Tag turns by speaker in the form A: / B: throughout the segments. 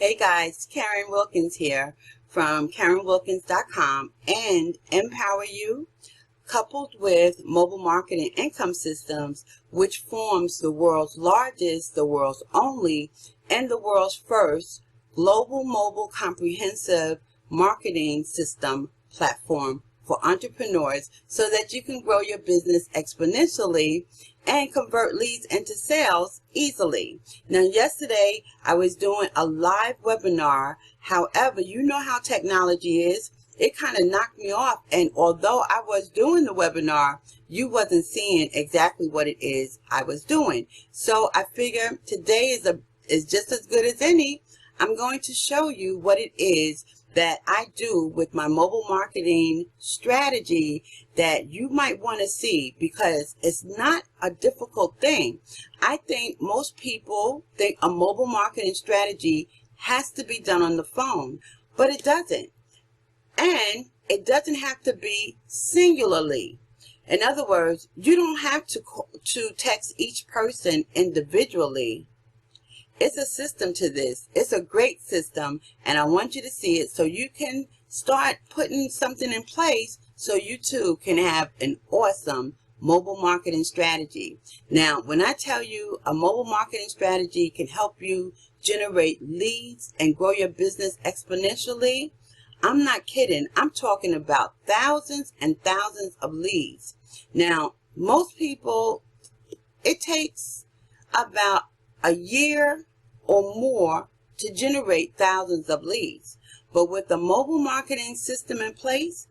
A: Hey guys, Karen Wilkins here from KarenWilkins.com and Empower You, coupled with Mobile Marketing Income Systems, which forms the world's largest, the world's only, and the world's first global mobile comprehensive marketing system platform for entrepreneurs so that you can grow your business exponentially and convert leads into sales easily. Now, yesterday I was doing a live webinar. However, you know how technology is. It kind of knocked me off, and although I was doing the webinar, you wasn't seeing exactly what it is I was doing. So I figure today is just as good as any. I'm going to show you what it is that I do with my mobile marketing strategy that you might want to see, because it's not a difficult thing. I think most people think a mobile marketing strategy has to be done on the phone, but it doesn't. And it doesn't have to be singularly. In other words, you don't have to text each person individually. It's a system to this. It's a great system, and I want you to see it so you can start putting something in place so you too can have an awesome mobile marketing strategy. Now, when I tell you a mobile marketing strategy can help you generate leads and grow your business exponentially, I'm not kidding. I'm talking about thousands and thousands of leads. Now, most people, it takes about a year or more to generate thousands of leads. But with the mobile marketing system in place,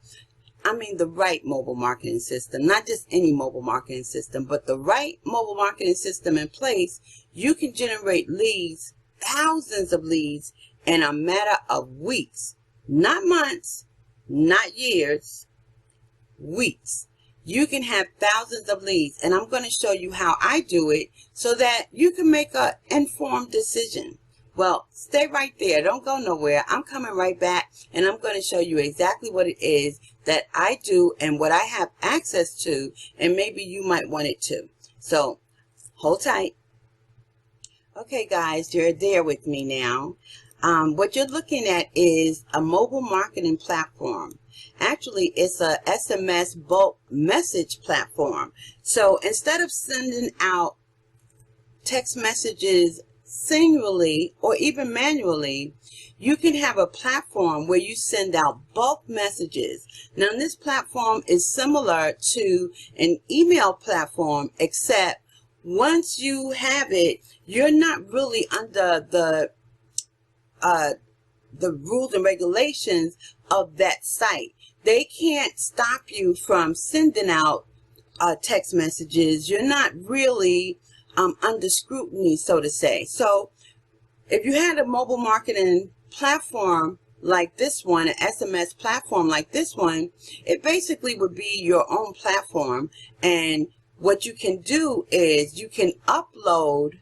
A: I mean the right mobile marketing system, not just any mobile marketing system, but the right mobile marketing system in place, you can generate leads, thousands of leads, in a matter of weeks. Not months, not years, weeks. You can have thousands of leads, and I'm going to show you how I do it so that you can make an informed decision. Well, stay right there. Don't go nowhere. I'm coming right back, and I'm going to show you exactly what it is that I do and what I have access to, and maybe you might want it too. So hold tight. Okay, guys, you're there with me now. What you're looking at is a mobile marketing platform. Actually, it's a SMS bulk message platform. So instead of sending out text messages singularly or even manually, you can have a platform where you send out bulk messages. Now, this platform is similar to an email platform, except once you have it, you're not really under the rules and regulations of that site. They can't stop you from sending out text messages. You're not really under scrutiny, so to say. So if you had a mobile marketing platform like this one, an SMS platform like this one, it basically would be your own platform. And what you can do is you can upload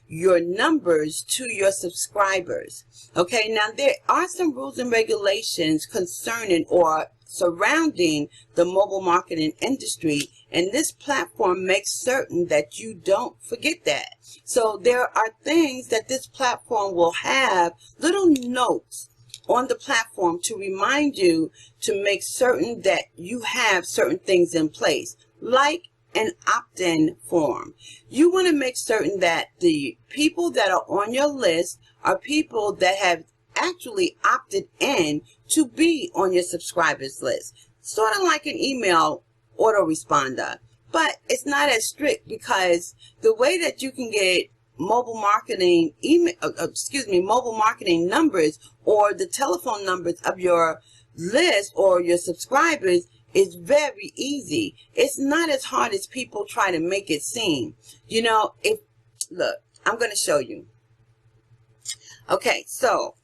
A: your numbers to your subscribers. Okay, now there are some rules and regulations concerning or surrounding the mobile marketing industry, and this platform makes certain that you don't forget that. So there are things that this platform will have, little notes on the platform to remind you to make certain that you have certain things in place, like an opt-in form. You want to make certain that the people that are on your list are people that have actually opted in to be on your subscribers list. Sort of like an email autoresponder, but it's not as strict, because the way that you can get mobile marketing mobile marketing numbers or the telephone numbers of your list or your subscribers is very easy. It's not as hard as people try to make it seem. You know, look, I'm going to show you. Okay, so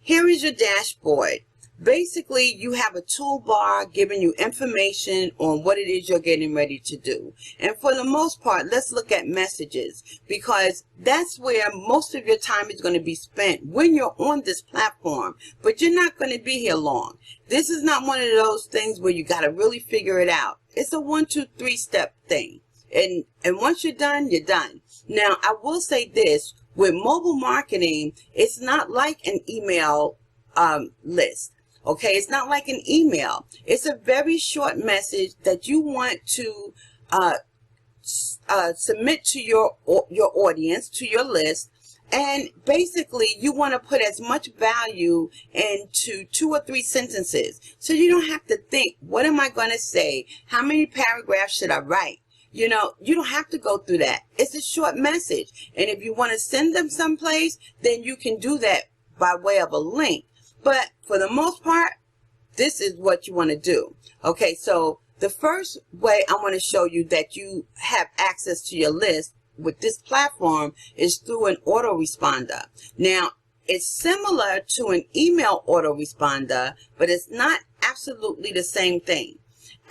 A: here is your dashboard. Basically, you have a toolbar giving you information on what it is you're getting ready to do. And for the most part, let's look at messages, because that's where most of your time is going to be spent when you're on this platform. But you're not going to be here long. This is not one of those things where you got to really figure it out. It's a 1, 2, 3 step thing. And once you're done, you're done. Now, I will say this. with mobile marketing, it's not like an email list. Okay, it's not like an email. It's a very short message that you want to submit to your audience, to your list. And basically, you want to put as much value into 2 or 3 sentences. So you don't have to think, what am I going to say? How many paragraphs should I write? You know, you don't have to go through that. It's a short message. And if you want to send them someplace, then you can do that by way of a link. But for the most part, this is what you want to do. Okay, so the first way I want to show you that you have access to your list with this platform is through an autoresponder. Now, it's similar to an email autoresponder, but it's not absolutely the same thing.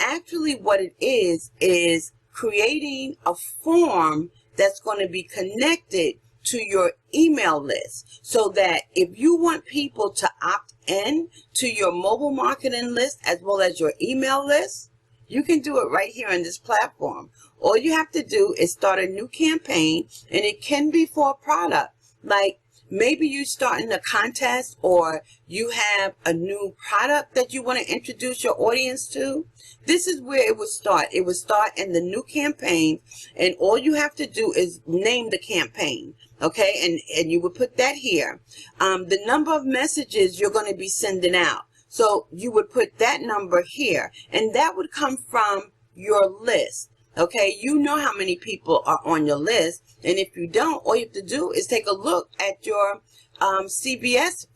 A: Actually, what it is creating a form that's going to be connected to your email list, so that if you want people to opt in to your mobile marketing list as well as your email list, you can do it right here on this platform. All you have to do is start a new campaign, and it can be for a product. Like maybe you're starting a contest, or you have a new product that you want to introduce your audience to. This is where it would start. It would start in the new campaign, and all you have to do is name the campaign. Okay, and you would put that here. The number of messages you're going to be sending out. So you would put that number here, and that would come from your list. Okay, you know how many people are on your list, and if you don't, all you have to do is take a look at your CVS.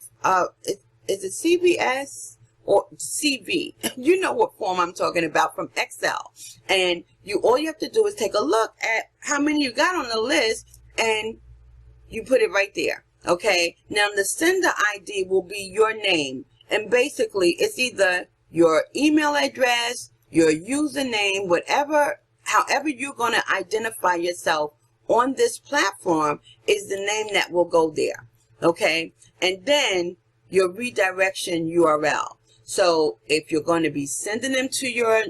A: Is it CVS or CV? You know what form I'm talking about, from Excel. And all you have to do is take a look at how many you got on the list, and you put it right there. Okay, now the sender ID will be your name. And basically, it's either your email address, your username, however you're going to identify yourself on this platform is the name that will go there. Okay? And then your redirection URL. So if you're going to be sending them to your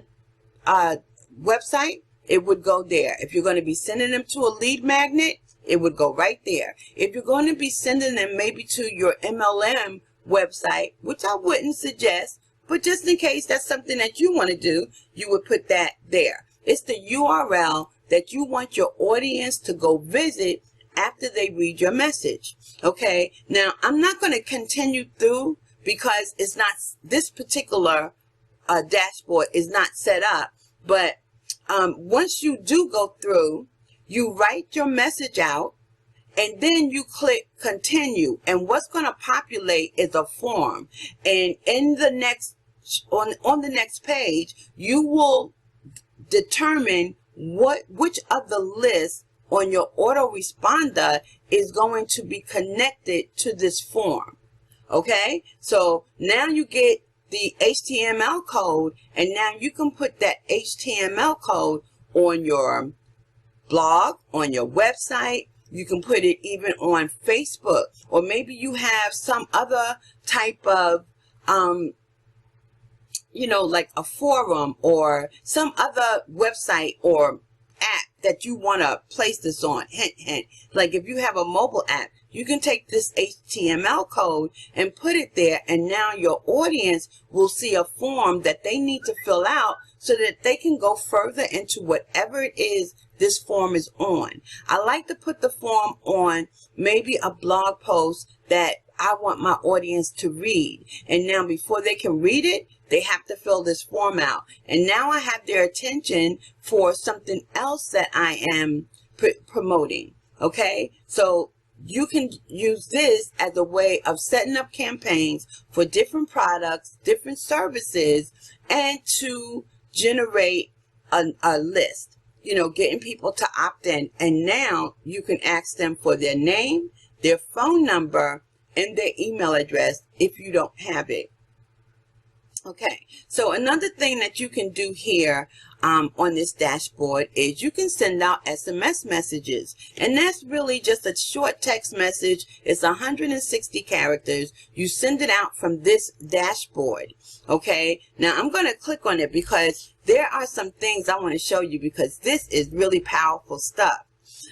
A: website, it would go there. If you're going to be sending them to a lead magnet, it would go right there. If you're going to be sending them maybe to your MLM website, which I wouldn't suggest, but just in case that's something that you want to do, you would put that there. It's the URL that you want your audience to go visit after they read your message. Okay, now I'm not going to continue through because it's not, this particular dashboard is not set up, but once you do go through, you write your message out, and then you click continue, and what's going to populate is a form. And in the next on the next page, you will determine which of the lists on your autoresponder is going to be connected to this form. Okay, so now you get the HTML code, and now you can put that HTML code on your blog, on your website. You can put it even on Facebook, or maybe you have some other type of, you know, like a forum or some other website or app that you want to place this on. Hint, hint. Like if you have a mobile app, you can take this HTML code and put it there, and now your audience will see a form that they need to fill out so that they can go further into whatever it is this form is on. I like to put the form on maybe a blog post that I want my audience to read. And now before they can read it, they have to fill this form out. And now I have their attention for something else that I am promoting. Okay, so you can use this as a way of setting up campaigns for different products, different services, and to generate a list. You know, getting people to opt in. And now you can ask them for their name, their phone number, and their email address if you don't have it. Okay, so another thing that you can do here on this dashboard is you can send out SMS messages, and that's really just a short text message. It's 160 characters. You send it out from this dashboard. Okay, now I'm going to click on it because there are some things I want to show you, because this is really powerful stuff.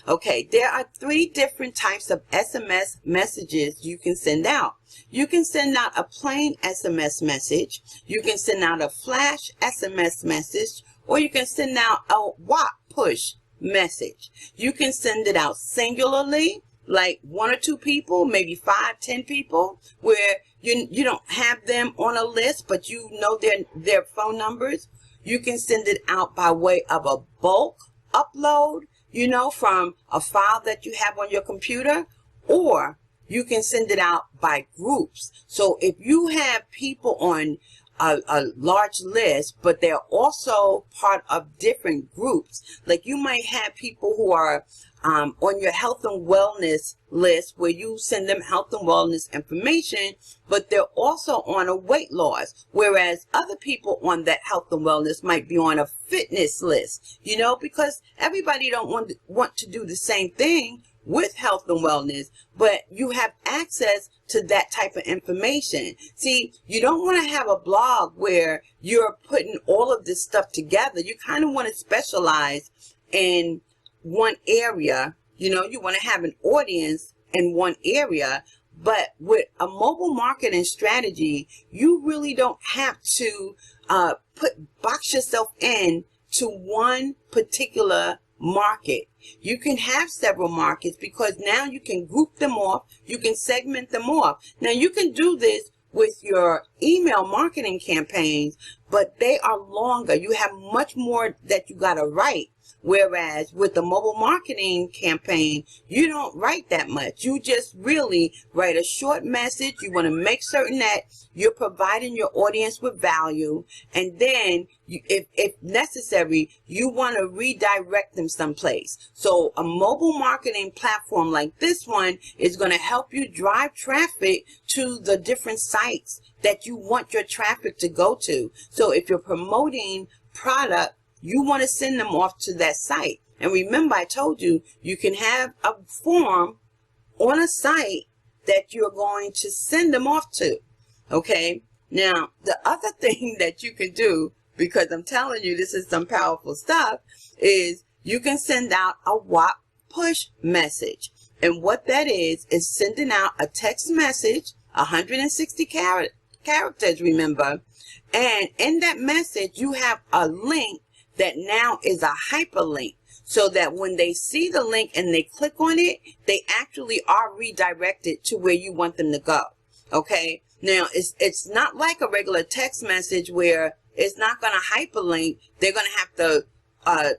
A: Okay, there are 3 different types of SMS messages you can send out. You can send out a plain SMS message, you can send out a flash SMS message, or you can send out a WAP push message. You can send it out singularly, like 1 or 2 people, maybe 5, 10 people, where you don't have them on a list, but you know their phone numbers. You can send it out by way of a bulk upload, you know, from a file that you have on your computer, or you can send it out by groups. So if you have people on a large list, but they're also part of different groups, like you might have people who are on your health and wellness list, where you send them health and wellness information, but they're also on a weight loss, whereas other people on that health and wellness might be on a fitness list, you know, because everybody don't want to do the same thing with health and wellness, but you have access to that type of information. See, you don't want to have a blog where you're putting all of this stuff together. You kind of want to specialize in one area. You know, you want to have an audience in one area, but with a mobile marketing strategy, you really don't have to box yourself in to one particular market. You can have several markets, because now you can group them off, you can segment them off. Now you can do this with your email marketing campaigns, but they are longer. You have much more that you got to write. Whereas with the mobile marketing campaign, you don't write that much. You just really write a short message. You want to make certain that you're providing your audience with value. And then, if necessary, you want to redirect them someplace. So a mobile marketing platform like this one is going to help you drive traffic to the different sites that you want your traffic to go to. So if you're promoting product, you want to send them off to that site. And remember, I told you, you can have a form on a site that you're going to send them off to. Okay. Now, the other thing that you can do, because I'm telling you, this is some powerful stuff, is you can send out a WAP push message. And what that is sending out a text message, 160 characters, remember. And in that message, you have a link that now is a hyperlink, so that when they see the link and they click on it, they actually are redirected to where you want them to go. Okay. Now, it's not like a regular text message where it's not going to hyperlink. They're going to have to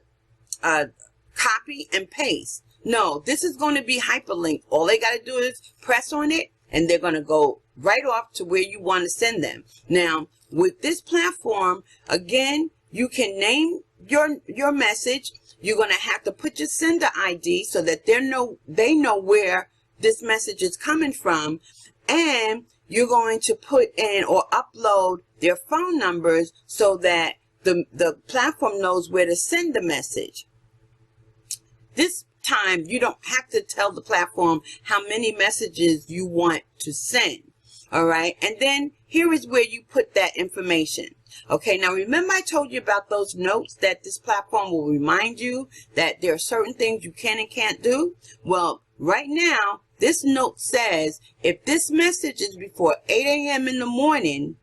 A: copy and paste. No, this is going to be hyperlinked. All they got to do is press on it, and they're going to go right off to where you want to send them. Now, with this platform, again, you can name your message. You're going to have to put your sender ID so that they know where this message is coming from, and you're going to put in or upload their phone numbers so that the platform knows where to send the message. This time, you don't have to tell the platform how many messages you want to send. All right. And then here is where you put that information. Okay, now remember I told you about those notes that this platform will remind you that there are certain things you can and can't do? Well, right now, this note says if this message is before 8 a.m. in the morning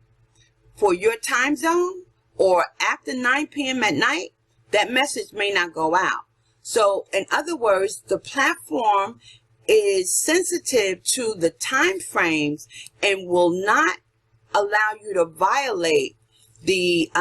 A: for your time zone, or after 9 p.m. at night, that message may not go out. So, in other words, the platform is sensitive to the time frames and will not allow you to violate the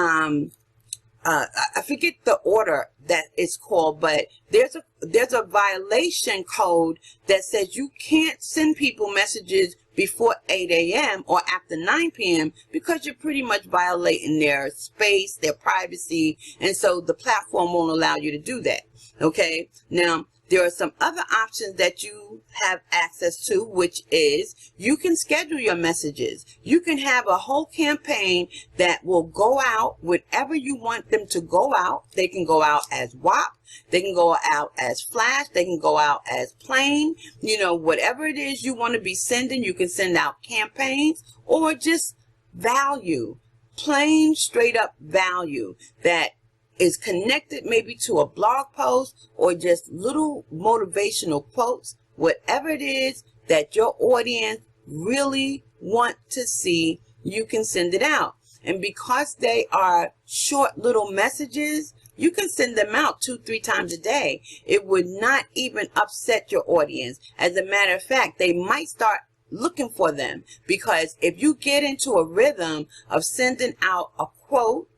A: I forget the order that it's called, but there's a violation code that says you can't send people messages before 8 a.m. or after 9 p.m. because you're pretty much violating their space, their privacy, and so the platform won't allow you to do that. Okay, now there are some other options that you have access to, which is you can schedule your messages. You can have a whole campaign that will go out whenever you want them to go out. They can go out as WAP. They can go out as flash. They can go out as plain. You know, whatever it is you want to be sending, you can send out campaigns or just value, plain straight up value that is connected maybe to a blog post or just little motivational quotes, whatever it is that your audience really want to see, you can send it out. And because they are short little messages, you can send them out 2-3 times a day. It would not even upset your audience. As a matter of fact, they might start looking for them, because if you get into a rhythm of sending out a quote,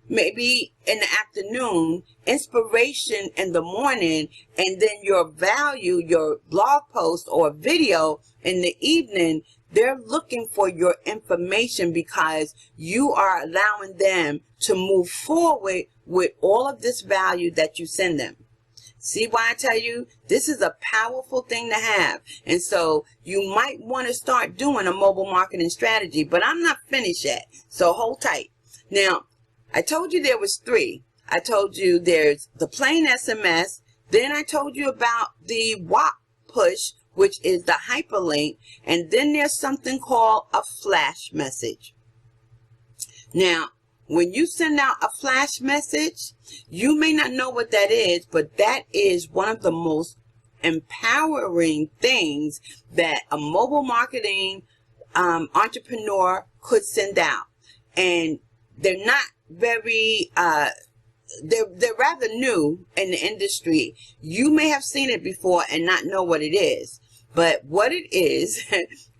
A: maybe in the afternoon, inspiration in the morning, and then your value, your blog post or video in the evening, they're looking for your information because you are allowing them to move forward with all of this value that you send them. See why I tell you this is a powerful thing to have? And so you might want to start doing a mobile marketing strategy, but I'm not finished yet. So hold tight. Now, I told you there was 3. I told you there's the plain SMS. Then I told you about the WAP push, which is the hyperlink. And then there's something called a flash message. Now, when you send out a flash message, you may not know what that is, but that is one of the most empowering things that a mobile marketing entrepreneur could send out. And they're not very, they're rather new in the industry. You may have seen it before and not know what it is. But what it is,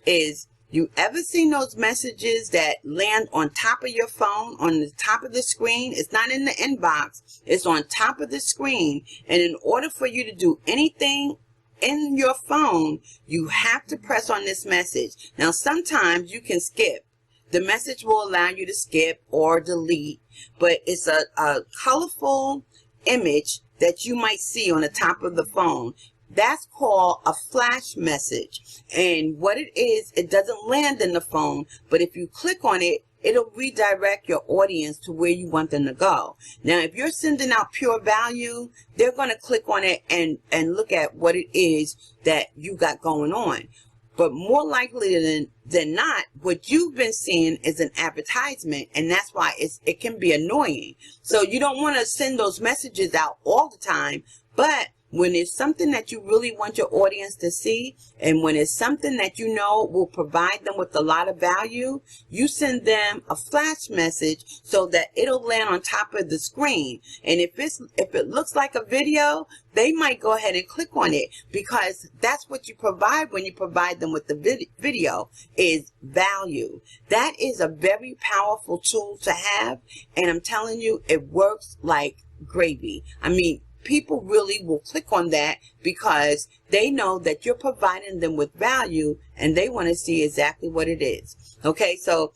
A: is you ever seen those messages that land on top of your phone, on the top of the screen? It's not in the inbox. It's on top of the screen. And in order for you to do anything in your phone, you have to press on this message. Now, sometimes you can skip. The message will allow you to skip or delete, but it's a colorful image that you might see on the top of the phone. That's called a flash message. And what it is, it doesn't land in the phone, but if you click on it, it'll redirect your audience to where you want them to go. Now, if you're sending out pure value, they're going to click on it and look at what it is that you got going on. But more likely than not, what you've been seeing is an advertisement, and that's why it can be annoying. So you don't want to send those messages out all the time, but when it's something that you really want your audience to see, and when it's something that you know will provide them with a lot of value, you send them a flash message so that it'll land on top of the screen. And if it looks like a video, they might go ahead and click on it, because that's what you provide when you provide them with the video is value. That is a very powerful tool to have, and I'm telling you, it works like gravy. I mean, people really will click on that because they know that you're providing them with value and they want to see exactly what it is. Okay, so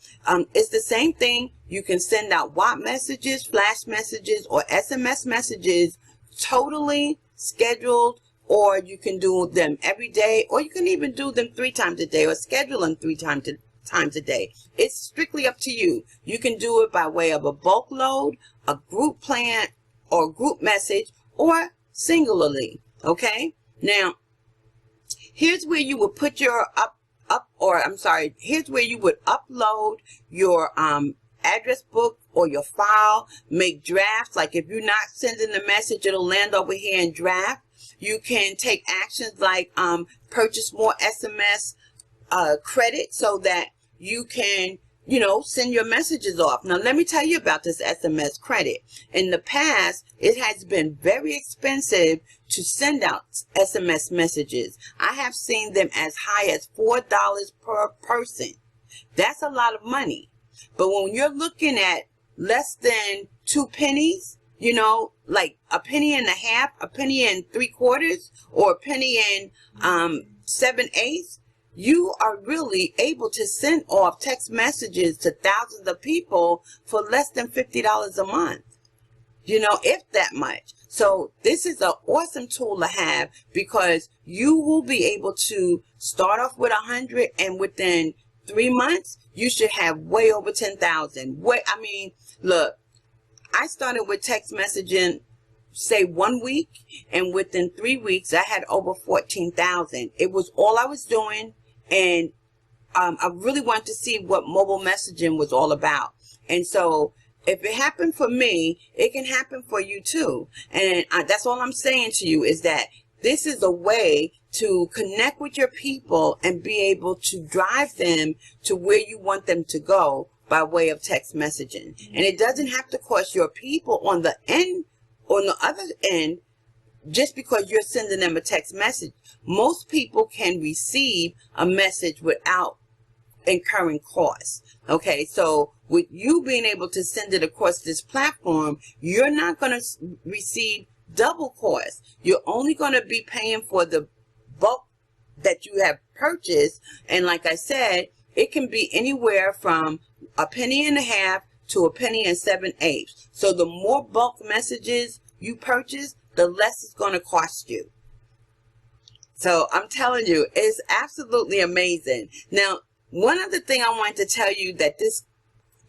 A: it's the same thing. You can send out WhatsApp messages, flash messages, or SMS messages totally scheduled, or you can do them every day, or you can even do them 3 times a day, or schedule them 3 times a day. It's strictly up to you. You can do it by way of a bulk load, a group plan, or group message, or singularly. Okay, now here's where you would put your here's where you would upload your address book or your file, make drafts. Like if you're not sending the message, it'll land over here in draft. You can take actions like purchase more SMS credit so that you can, send your messages off. Now, let me tell you about this SMS credit. In the past, it has been very expensive to send out SMS messages. I have seen them as high as $4 per person. That's a lot of money. But when you're looking at less than 2 pennies, like a penny and a half, a penny and 3/4, or a penny and 7/8, you are really able to send off text messages to thousands of people for less than $50 a month, if that much. So this is an awesome tool to have, because you will be able to start off with 100, and within 3 months, you should have way over 10,000. Look, I started with text messaging, say 1 week, and within 3 weeks, I had over 14,000. It was all I was doing. And I really wanted to see what mobile messaging was all about. And so if it happened for me, it can happen for you too. And that's all I'm saying to you, is that this is a way to connect with your people and be able to drive them to where you want them to go by way of text messaging. And it doesn't have to cost your people on the other end, just because you're sending them a text message. Most people can receive a message without incurring costs. Okay, so with you being able to send it across this platform, you're not going to receive double cost. You're only going to be paying for the bulk that you have purchased. And like I said, it can be anywhere from a penny and a half to a penny and 7/8. So the more bulk messages you purchase, the less it's going to cost you. So I'm telling you, it's absolutely amazing. Now, one other thing I want to tell you that this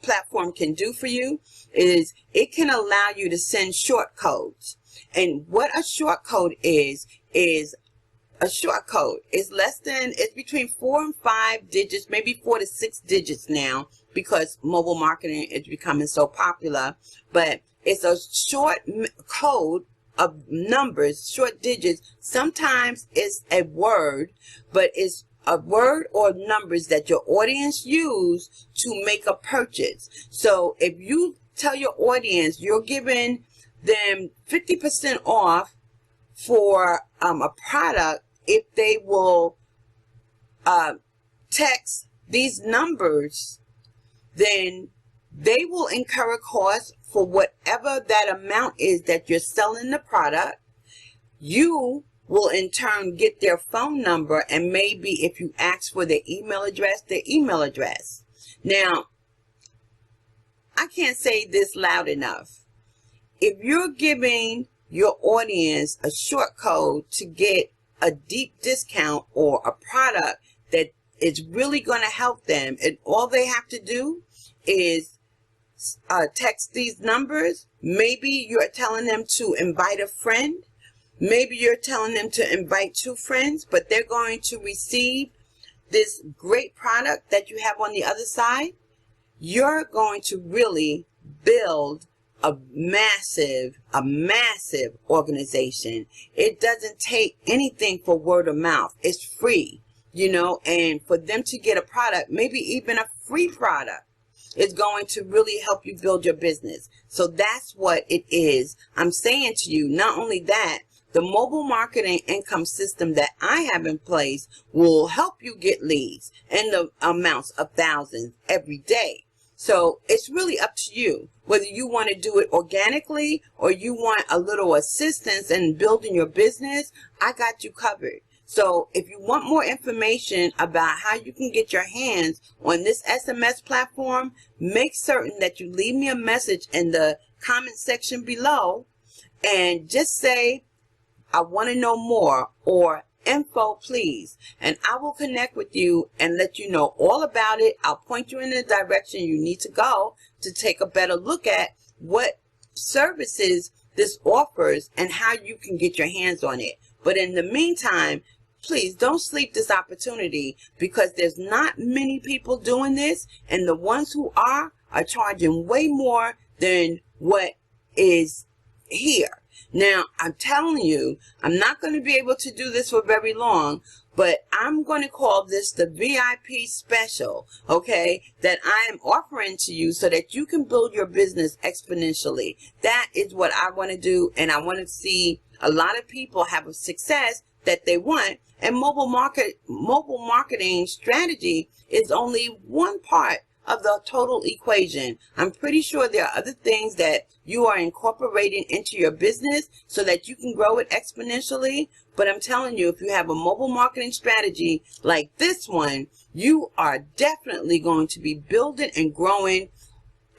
A: platform can do for you is it can allow you to send short codes. And what a short code is a short code is it's between 4 and 5 digits, maybe 4 to 6 digits now, because mobile marketing is becoming so popular. But it's a short code of numbers, short digits. Sometimes it's a word, but it's a word or numbers that your audience use to make a purchase. So if you tell your audience you're giving them 50% off for a product, if they will text these numbers, then they will incur a cost for whatever that amount is that you're selling the product. You will in turn get their phone number, and maybe if you ask for their email address, their email address. Now, I can't say this loud enough. If you're giving your audience a short code to get a deep discount or a product that is really going to help them, and all they have to do is text these numbers. Maybe you're telling them to invite a friend. Maybe you're telling them to invite 2 friends, but they're going to receive this great product that you have on the other side. You're going to really build a massive organization. It doesn't take anything for word of mouth. It's free, you know, and for them to get a product, maybe even a free product, is going to really help you build your business. So that's what it is. I'm saying to you, not only that, the mobile marketing income system that I have in place will help you get leads in the amounts of thousands every day. So it's really up to you whether you want to do it organically or you want a little assistance in building your business. I got you covered. So if you want more information about how you can get your hands on this SMS platform, make certain that you leave me a message in the comment section below and just say, I want to know more, or info please, and I will connect with you and let you know all about it. I'll point you in the direction you need to go to take a better look at what services this offers and how you can get your hands on it. But in the meantime, please don't sleep this opportunity, because there's not many people doing this, and the ones who are charging way more than what is here. Now, I'm telling you, I'm not going to be able to do this for very long, but I'm going to call this the VIP special, okay, that I am offering to you so that you can build your business exponentially. That is what I want to do, and I want to see a lot of people have a success that they want. And mobile marketing strategy is only one part of the total equation. I'm pretty sure there are other things that you are incorporating into your business so that you can grow it exponentially. But I'm telling you, if you have a mobile marketing strategy like this one, you are definitely going to be building and growing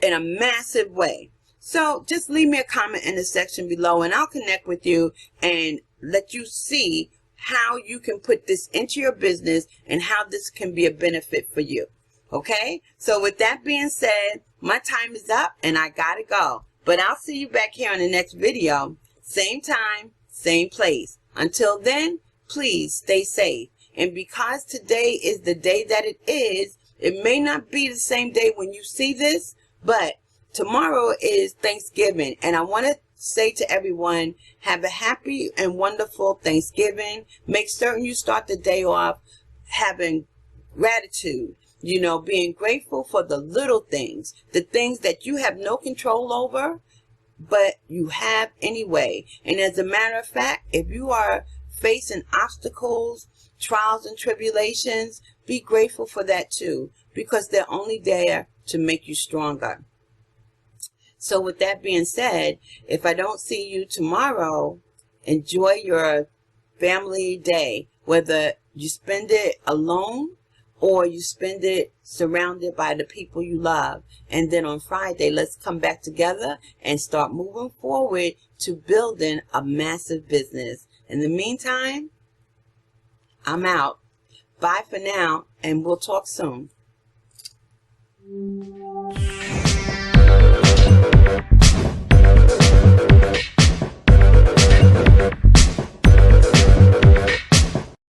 A: in a massive way. So just leave me a comment in the section below, and I'll connect with you and let you see how you can put this into your business and how this can be a benefit for you. Okay, so with that being said, my time is up and I gotta go. But I'll see you back here on the next video. Same time, same place. Until then, please stay safe. And because today is the day that it is, it may not be the same day when you see this, but Tomorrow is Thanksgiving, and I want to say to everyone, have a happy and wonderful Thanksgiving. Make certain you start the day off having gratitude, you know, being grateful for the little things, the things that you have no control over, but you have anyway. And as a matter of fact, if you are facing obstacles, trials and tribulations, be grateful for that too, because they're only there to make you stronger. So with that being said, if I don't see you tomorrow, enjoy your family day, whether you spend it alone or you spend it surrounded by the people you love. And then on Friday, let's come back together and start moving forward to building a massive business. In the meantime, I'm out. Bye for now, and we'll talk soon.